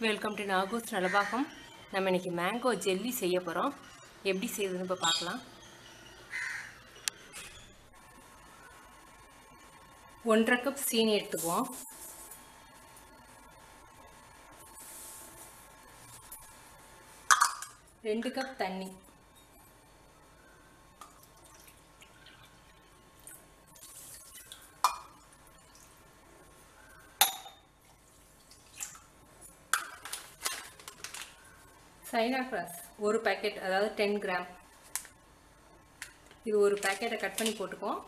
Welcome to Nagu'sNalabagam. நம்ம இன்னைக்கு mango jelly செய்ய போகிறோம். எப்படி செய்யறதுன்னு இப்போ பார்க்கலாம். 1.5 கப் சீனி எடுத்துக்குவோம். ரெண்டு கப் தண்ணி, சைனா கிராஸ் ஒரு பேக்கெட், அதாவது 10 கிராம். இது ஒரு பேக்கெட்டை கட் பண்ணி போட்டுக்குவோம்.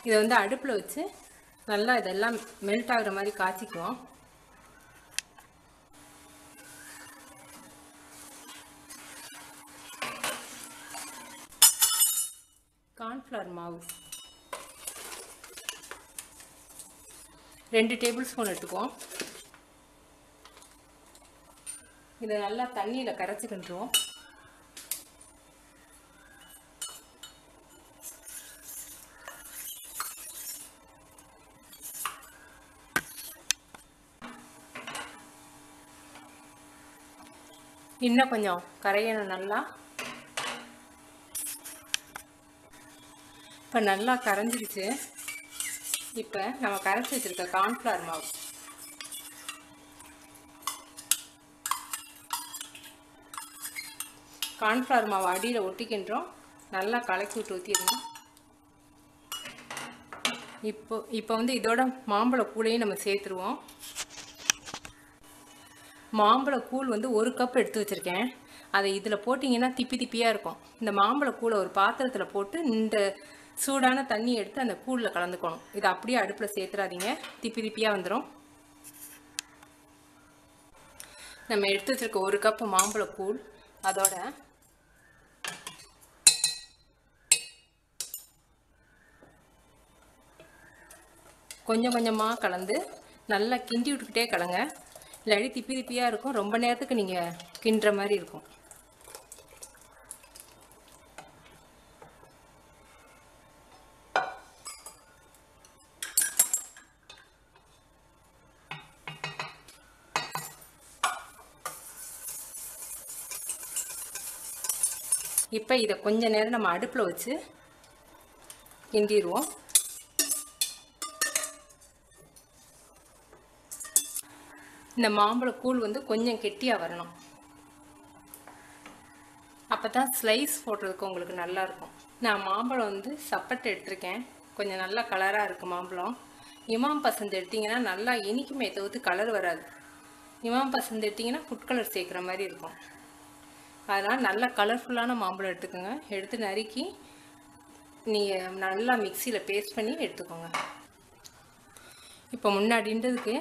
இதை வந்து அடுப்பில் வச்சு நல்லா இதெல்லாம் மெல்ட் ஆகுற மாதிரி காய்ச்சிக்குவோம். கார்ன்ஃப்ளவர் மாவு 2 டேபிள் ஸ்பூன் எடுத்துக்குவோம். இதை நல்லா தண்ணியில் கரைச்சிக்கிட்டுருவோம். இன்னும் கொஞ்சம் கரையணும் நல்லா. இப்போ நல்லா கரைஞ்சிருச்சு. இப்போ நம்ம கரைச்சி வச்சுருக்க கார்ன்ஃப்ளவர் மாவு அடியில் ஒட்டிக்கின்றோம். நல்லா கலக்கி விட்டு ஊற்றிடணும். இப்போ வந்து இதோட மாம்பழ கூழையும் நம்ம சேர்த்துருவோம். மாம்பழ கூழ் வந்து 1 கப் எடுத்து வச்சுருக்கேன். அதை இதில் போட்டிங்கன்னா திப்பி திப்பியாக இருக்கும். இந்த மாம்பழ கூழை ஒரு பாத்திரத்தில் போட்டு இந்த சூடான தண்ணி எடுத்து அந்த கூழில் கலந்துக்கணும். இதை அப்படியே அடுப்பில் சேர்த்துறாதீங்க, திப்பி திப்பியாக வந்துடும். நம்ம எடுத்து வச்சுருக்க 1 கப் மாம்பழ கூழ் அதோட கொஞ்சம் கொஞ்சமாக கலந்து நல்லா கிண்டி விட்டுக்கிட்டே கலங்க. இல்லாட்டி திப்பி திப்பியாக இருக்கும். ரொம்ப நேரத்துக்கு நீங்கள் கிண்டுற மாதிரி இருக்கும். இப்போ இதை கொஞ்ச நேரம் நம்ம அடுப்பில் வச்சு கிண்டிடுவோம். இந்த மாம்பழ கூழ் வந்து கொஞ்சம் கெட்டியாக வரணும். அப்போ தான் ஸ்லைஸ் போடுறதுக்கு உங்களுக்கு நல்லாயிருக்கும். நான் மாம்பழம் வந்து சப்பட்டை எடுத்திருக்கேன். கொஞ்சம் நல்லா கலராக இருக்குது மாம்பழம். இமாம் பசந்த் எடுத்திங்கன்னா நல்லா இனிக்குமே தவிர்த்து கலர் வராது. இமாம் பசந்த் எடுத்திங்கன்னா ஃபுட் கலர் சேர்க்குற மாதிரி இருக்கும். அதனால் நல்லா கலர்ஃபுல்லான மாம்பழம் எடுத்துக்கோங்க. எடுத்து நறுக்கி நீங்கள் நல்லா மிக்சியில் பேஸ்ட் பண்ணி எடுத்துக்கோங்க. இப்போ முன்னாடின்றதுக்கு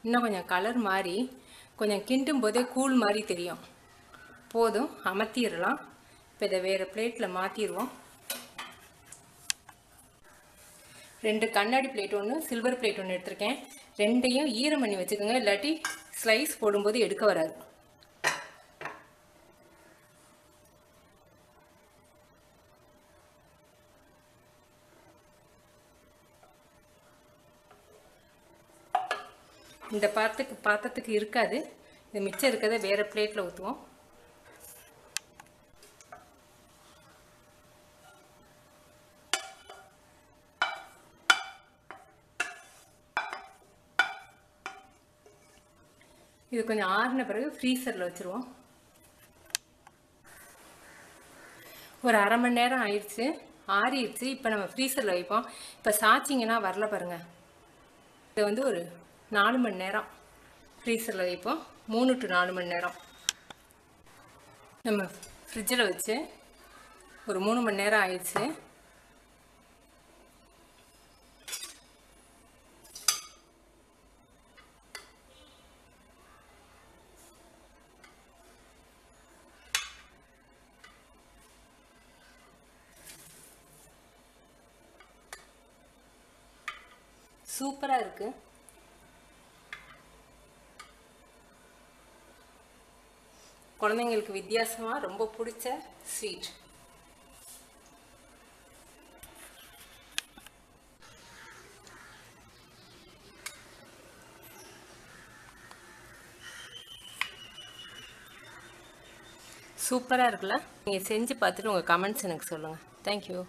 இன்னும் கொஞ்சம் கலர் மாதிரி கொஞ்சம் கிண்டும் போதே கூழ் மாதிரி தெரியும். போதும், அமர்த்திடலாம். இப்போ இதை வேறு பிளேட்டில் மாற்றிடுவோம். 2 கண்ணாடி பிளேட் ஒன்று, சில்வர் பிளேட் ஒன்று எடுத்திருக்கேன். ரெண்டையும் ஈரம் பண்ணி வச்சுக்கோங்க, இல்லாட்டி ஸ்லைஸ் போடும்போது எடுக்க வராது. இந்த பாத்திரத்துக்கு இருக்காது. இது மிச்சம் இருக்கிறத வேறு பிளேட்டில் ஊற்றுவோம். இது கொஞ்சம் ஆறின பிறகு ஃப்ரீசரில் வச்சுருவோம். ஒரு அரை மணி நேரம் ஆயிடுச்சு, ஆறிடுச்சு. இப்போ நம்ம ஃப்ரீசரில் வைப்போம். இப்போ சாய்ச்சிங்கன்னா வரல பாருங்கள். இதை வந்து ஒரு 4 மணி நேரம் ஃப்ரீசரில் வைப்போம். 3 to 4 மணி நேரம். நம்ம ஃப்ரிட்ஜில் வச்சு ஒரு 3 மணி நேரம் ஆயிடுச்சு. சூப்பராக இருக்குது. குழந்தைங்களுக்கு வித்தியாசமாக ரொம்ப பிடிச்ச ஸ்வீட். சூப்பராக இருக்குல்ல? நீங்கள் செஞ்சு பார்த்துட்டு உங்கள் கமெண்ட்ஸ் எனக்கு சொல்லுங்கள். தேங்க்யூ.